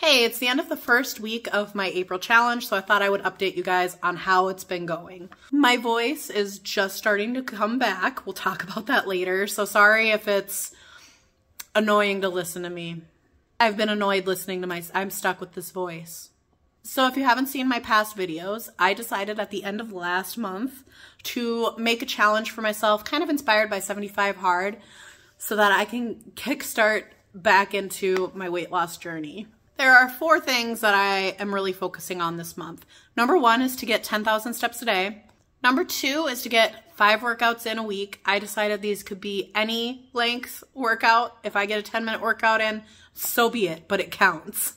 Hey, it's the end of the first week of my April challenge, so I thought I would update you guys on how it's been going. My voice is just starting to come back. We'll talk about that later, so sorry if it's annoying to listen to me. I've been annoyed listening to I'm stuck with this voice. So if you haven't seen my past videos, I decided at the end of last month to make a challenge for myself, kind of inspired by 75 Hard, so that I can kickstart back into my weight loss journey. There are 4 things that I am really focusing on this month. Number 1 is to get 10,000 steps a day. Number 2 is to get 5 workouts in a week. I decided these could be any length workout. If I get a 10-minute workout in, so be it, but it counts.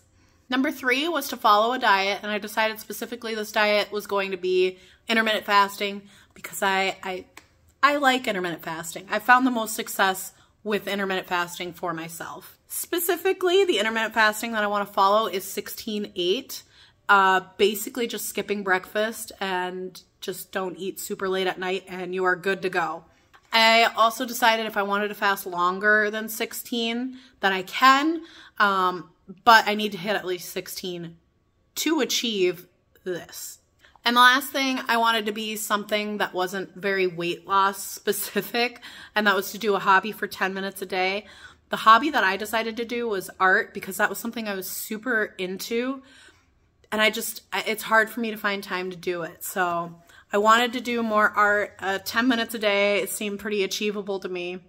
Number 3 was to follow a diet, and I decided specifically this diet was going to be intermittent fasting because I like intermittent fasting. I found the most success with intermittent fasting for myself. Specifically, the intermittent fasting that I want to follow is 16-8. Basically just skipping breakfast and just don't eat super late at night and you are good to go. I also decided if I wanted to fast longer than 16 that I can, but I need to hit at least 16 to achieve this. And the last thing, I wanted to be something that wasn't very weight loss specific, and that was to do a hobby for 10 minutes a day. The hobby that I decided to do was art because that was something I was super into, and it's hard for me to find time to do it. So I wanted to do more art. 10 minutes a day, it seemed pretty achievable to me.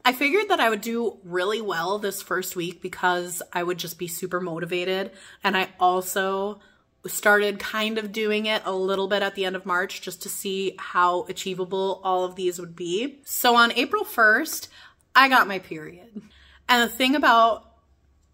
I figured that I would do really well this first week because I would just be super motivated, and I also started kind of doing it a little bit at the end of March just to see how achievable all of these would be. So on April 1st, I got my period. And the thing about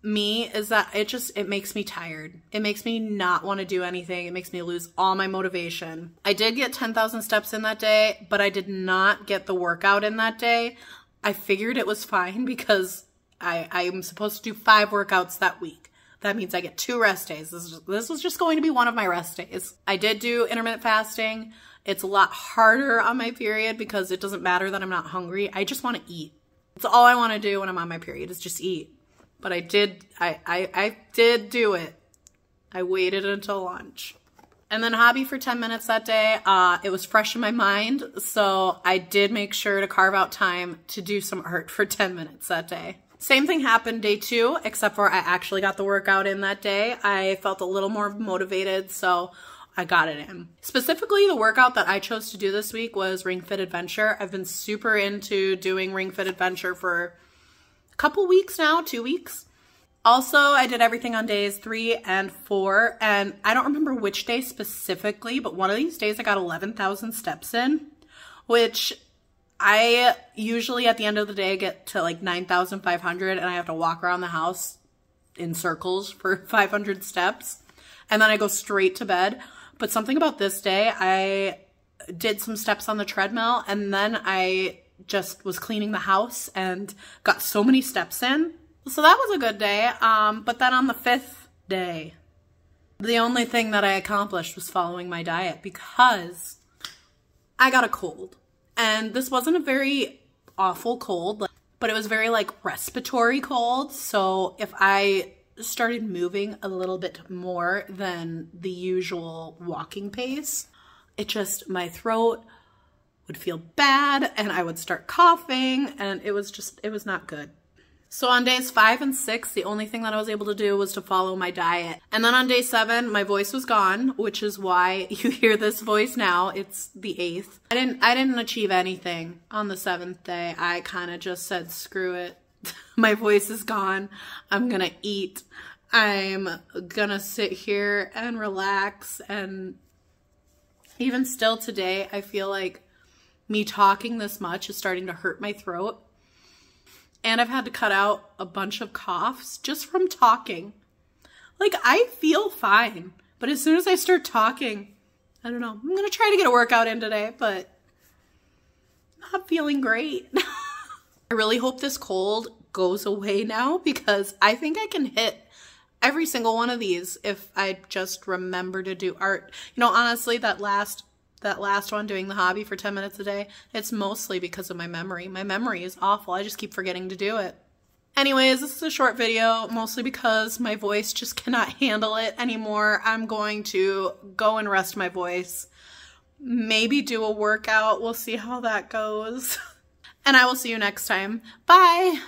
me is that it makes me tired. It makes me not want to do anything. It makes me lose all my motivation. I did get 10,000 steps in that day, but I did not get the workout in that day. I figured it was fine because I'm supposed to do 5 workouts that week. That means I get 2 rest days. This was just going to be one of my rest days. I did do intermittent fasting. It's a lot harder on my period because it doesn't matter that I'm not hungry. I just want to eat. It's all I want to do when I'm on my period is just eat. But I did do it. I waited until lunch. And then hobby for 10 minutes that day. It was fresh in my mind, so I did make sure to carve out time to do some art for 10 minutes that day. Same thing happened day 2, except for I actually got the workout in that day. I felt a little more motivated, so I got it in. Specifically, the workout that I chose to do this week was Ring Fit Adventure. I've been super into doing Ring Fit Adventure for a couple weeks now, 2 weeks. Also, I did everything on days 3 and 4, and I don't remember which day specifically, but one of these days I got 11,000 steps in, which I usually at the end of the day get to like 9,500 and I have to walk around the house in circles for 500 steps and then I go straight to bed. But something about this day, I did some steps on the treadmill and then I just was cleaning the house and got so many steps in. So that was a good day. But then on the 5th day, the only thing that I accomplished was following my diet because I got a cold. And this wasn't a very awful cold, but it was very like respiratory cold. So if I started moving a little bit more than the usual walking pace, my throat would feel bad and I would start coughing and it was not good. So on days 5 and 6, the only thing that I was able to do was to follow my diet. And then on day 7, my voice was gone, which is why you hear this voice now. It's the 8th. I didn't achieve anything on the 7th day. I kind of just said, screw it. My voice is gone. I'm gonna eat. I'm gonna sit here and relax. And even still today, I feel like me talking this much is starting to hurt my throat. And I've had to cut out a bunch of coughs just from talking. Like, I feel fine. But as soon as I start talking, I don't know. I'm going to try to get a workout in today, but I'm not feeling great. I really hope this cold goes away now because I think I can hit every single one of these if I just remember to do art. You know, honestly, that last one, doing the hobby for 10 minutes a day, it's mostly because of my memory. My memory is awful. I just keep forgetting to do it. Anyways, this is a short video, mostly because my voice just cannot handle it anymore. I'm going to go and rest my voice. Maybe do a workout. We'll see how that goes. And I will see you next time. Bye!